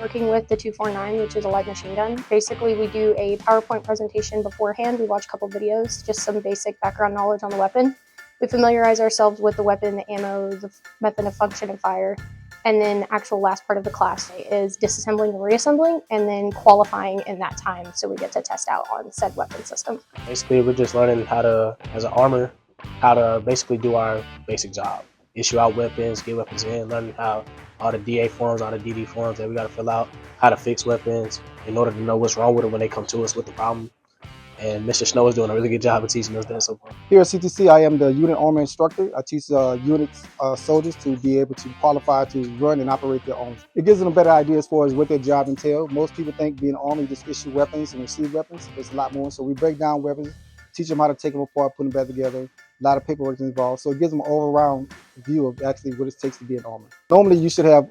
working with the 249, which is a light machine gun. Basically, we do a PowerPoint presentation beforehand. We watch a couple videos, just some basic background knowledge on the weapon. We familiarize ourselves with the weapon, the ammo, the method of function and fire. And then the actual last part of the class is disassembling and reassembling, and then qualifying in that time so we get to test out on said weapon system. Basically, we're just learning how to, as an armor, how to basically do our basic job. Issue out weapons, get weapons in, learning how all the DA forms, all the DD forms that we got to fill out, how to fix weapons in order to know what's wrong with it when they come to us with the problem. And Mr. Snow is doing a really good job of teaching us that so far. Here at CTC, I am the unit armor instructor. I teach unit soldiers to be able to qualify to run and operate their arms. It gives them a better idea as far as what their job entails. Most people think being an army just issue weapons and receive weapons. There's a lot more. So we break down weapons, teach them how to take them apart, put them back together. A lot of paperwork is involved. So it gives them an all-around view of actually what it takes to be an armor. Normally, you should have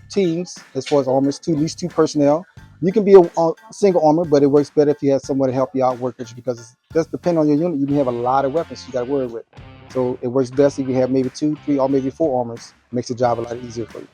teams as far as armors, at least 2 personnel. You can be a single armor, but it works better if you have someone to help you out, work with you, because it's just depending on your unit, you can have a lot of weapons you got to worry with. So it works best if you have maybe 2, 3, or maybe 4 armors. It makes the job a lot easier for you.